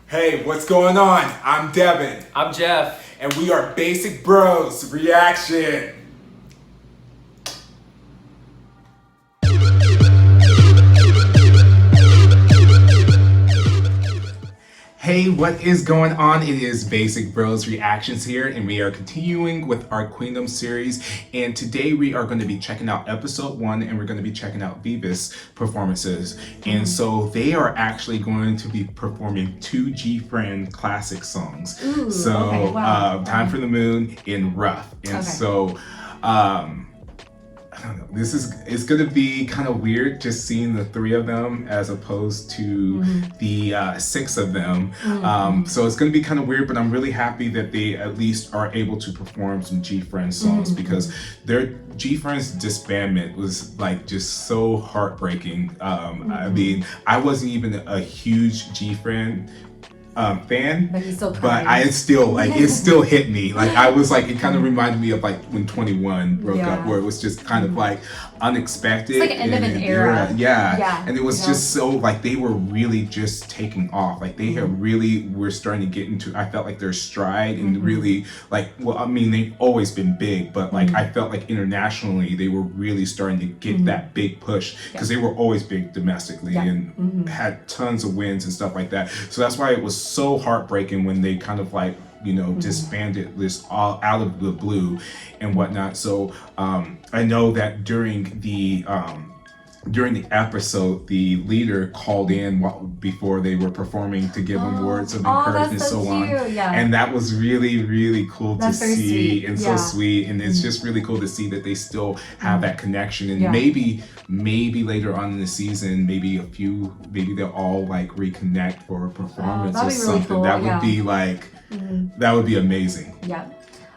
Hey, what's going on? I'm Devin. I'm Jeff. And we are Basic Bros Reaction. Hey, what is going on? It is Basic Bros Reactions here, and we are continuing with our Queendom series. And today we are going to be checking out episode 1, and we're going to be checking out Viviz performances. And so they are actually going to be performing 2 G-Friend classic songs. Ooh, so okay, wow. Time for the Moon and Rough. And so I don't know. It's gonna be kind of weird just seeing the 3 of them as opposed to the 6 of them. So it's gonna be kind of weird, but I'm really happy that they at least are able to perform some G-Friends songs because their G-Friends disbandment was like just so heartbreaking. I mean, I wasn't even a huge G-Friend fan, but I still like it still hit me. Like I was like, it kind of reminded me of like when 21 broke up, where it was just kind of like unexpected. It's like an end of an era. Yeah. And it was just so like they were really just taking off. Like they had really were starting to get into, I felt like their stride and really like, well, I mean, they've always been big, but like I felt like internationally they were really starting to get that big push because they were always big domestically and had tons of wins and stuff like that. So that's why it was so heartbreaking when they kind of like, you know, disbanded this all out of the blue and whatnot. So I know that during the episode, the leader called in before they were performing to give them words of encouragement and so on. And that was really, really cool to see and so sweet. And it's just really cool to see that they still have that connection. And maybe later on in the season, maybe they'll all like reconnect for a performance or something. Really cool. That would be like, that would be amazing.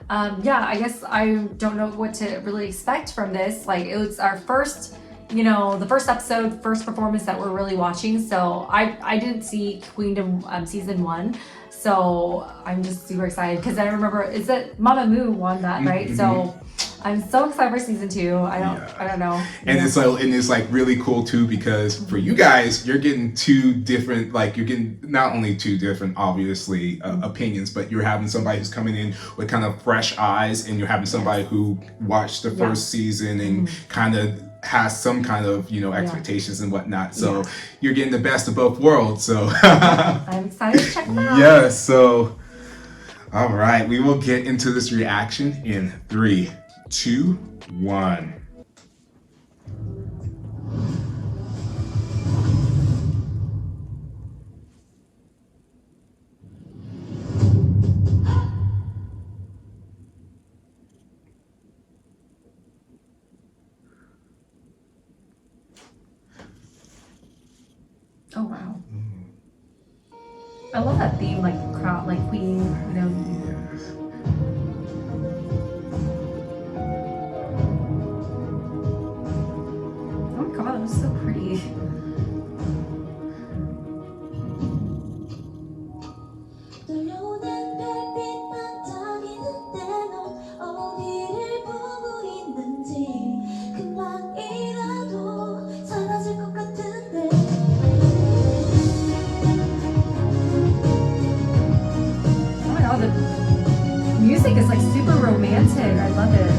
I guess I don't know what to really expect from this. Like it was our first, you know, the first episode, first performance that we're really watching. So I didn't see Queendom season 1. So I'm just super excited because I remember, is it Mama Moo won that, right? So I'm so excited for season 2. I don't know. And it's like really cool too because for you guys, you're getting 2 different, like you're getting not only 2 different obviously opinions, but you're having somebody who's coming in with kind of fresh eyes, and you're having somebody who watched the first season and kind of has some kind of, you know, expectations and whatnot. So you're getting the best of both worlds. So I'm excited to check them out. Yes. So all right, we will get into this reaction in 3, 2, 1. Oh wow. I love that theme, like crowd, like Queen, you know. Yes. Oh my god, it was so pretty. Music is like super romantic. I love it.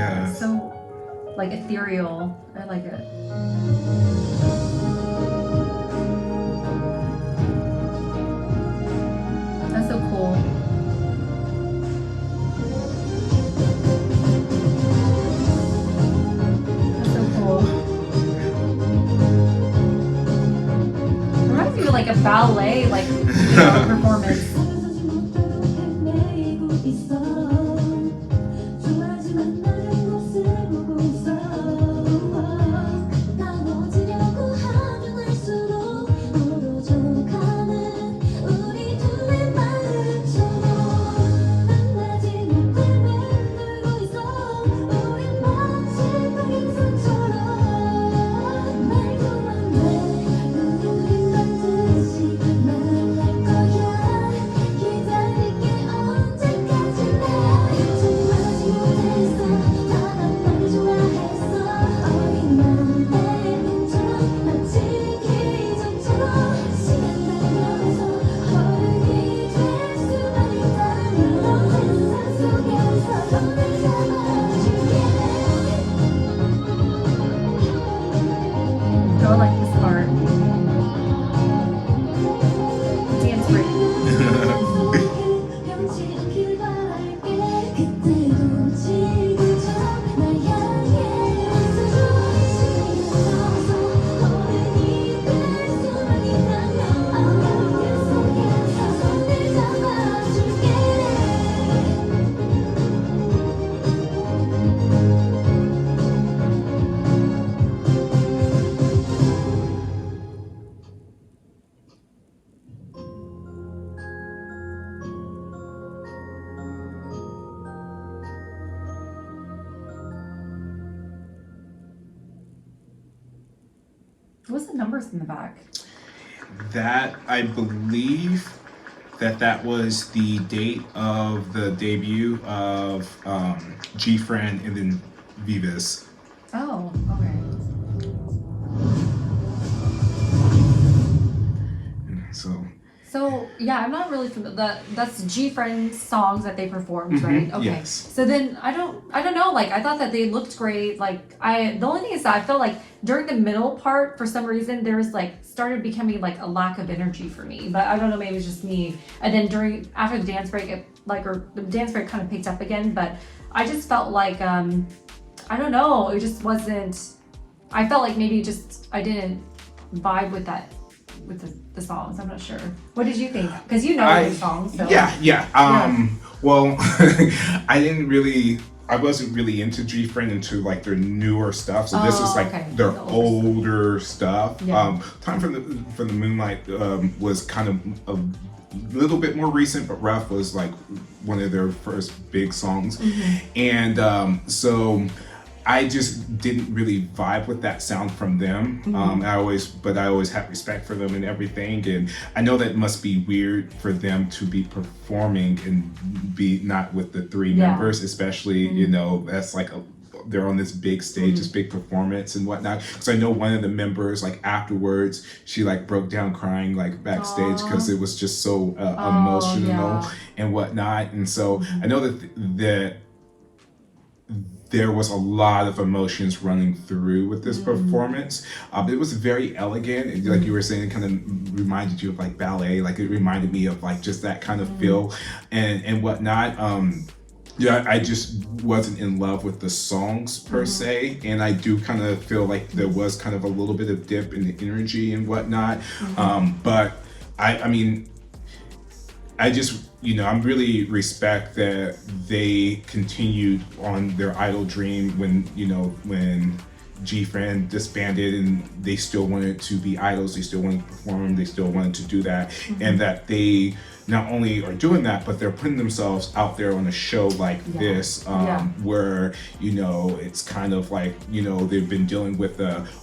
Yes. So like ethereal. I like it. That's so cool. That's so cool. Reminds me of like a ballet, like performance. I like this part. Dance break. What's the numbers in the back? That, I believe that was the date of the debut of G-Friend and then Viviz. Oh, okay. So yeah, I'm not really familiar. That's G-Friend's songs that they performed, right? Okay. Yes. So then I don't know. Like I thought that they looked great. Like the only thing is that I felt like during the middle part, for some reason, there was like started becoming like a lack of energy for me. But I don't know, maybe it's just me. And then after the dance break, the dance break kind of picked up again. But I just felt like I don't know. It just wasn't. I felt like maybe just I didn't vibe with that. With the songs, I'm not sure. What did you think? Because you know the songs. So. Yeah. Well, I wasn't really into G-Friend into like their newer stuff. So this is like their older stuff. Yeah. Time for the Moonlight was kind of a little bit more recent, but Rough was like one of their first big songs, and so. I just didn't really vibe with that sound from them. I always had respect for them and everything. And I know that must be weird for them to be performing and be not with the three members, especially, that's like they're on this big stage, this big performance and whatnot. Because I know one of the members, like afterwards, she like broke down crying like backstage because it was just so emotional and whatnot. And so I know that there was a lot of emotions running through with this performance. It was very elegant, and like you were saying, it kind of reminded you of like ballet. Like it reminded me of like just that kind of feel and whatnot. I just wasn't in love with the songs per se, and I do kind of feel like there was kind of a little bit of dip in the energy and whatnot. But I mean, I just, I'm really respect that they continued on their idol dream when G-Friend disbanded and they still wanted to be idols, they still wanted to perform, they still wanted to do that, and that they not only are doing that, but they're putting themselves out there on a show like this, where, it's kind of like, they've been dealing with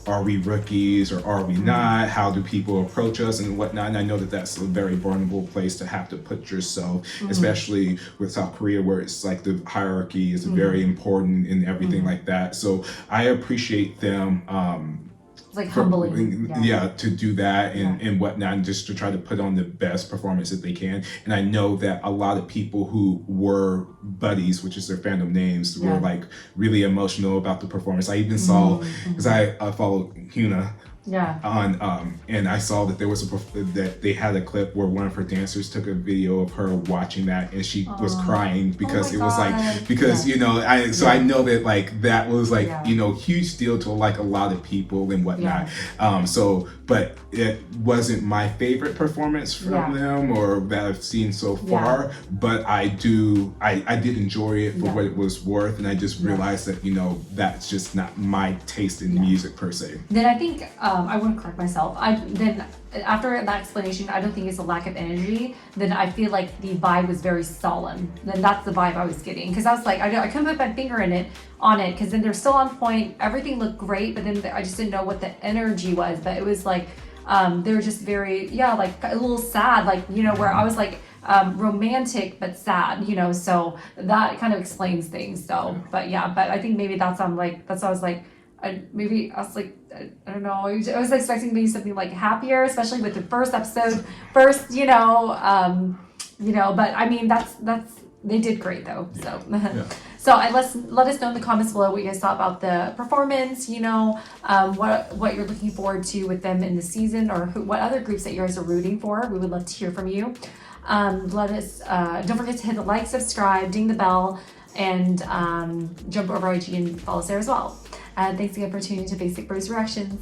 are we rookies or are we not? How do people approach us and whatnot? And I know that that's a very vulnerable place to have to put yourself, especially with South Korea, where it's like the hierarchy is very important and everything like that. So I appreciate them It's like humbling. To do that and whatnot, and just to try to put on the best performance that they can. And I know that a lot of people who were buddies, which is their fandom names, were like really emotional about the performance. I even saw, because I follow Huna on and I saw that there was that they had a clip where one of her dancers took a video of her watching that, and she was crying because it was like, because you know, I know that like that was like you know, huge deal to like a lot of people and whatnot. But it wasn't my favorite performance from them or that I've seen so far, but I did enjoy it for what it was worth, and I just realized that, you know, that's just not my taste in music per se. Then I think I want to correct myself. Then after that explanation, I don't think it's a lack of energy. Then I feel like the vibe was very solemn. Then that's the vibe I was getting, because I was like, I couldn't put my finger on it, because then they're still on point. Everything looked great, but then I just didn't know what the energy was. But it was like they were just very like a little sad, like, you know, where I was like romantic but sad, you know. So that kind of explains things. So, but I think maybe that's I was like. I don't know. I was expecting maybe something like happier, especially with the first episode. You know. But I mean, that's they did great though. So, so let us know in the comments below what you guys thought about the performance. You know, what you're looking forward to with them in the season, or what other groups that you guys are rooting for. We would love to hear from you. Let us. Don't forget to hit the like, subscribe, ding the bell, and jump over IG and follow us there as well. Thanks again for tuning in to Basic Bros Reactions.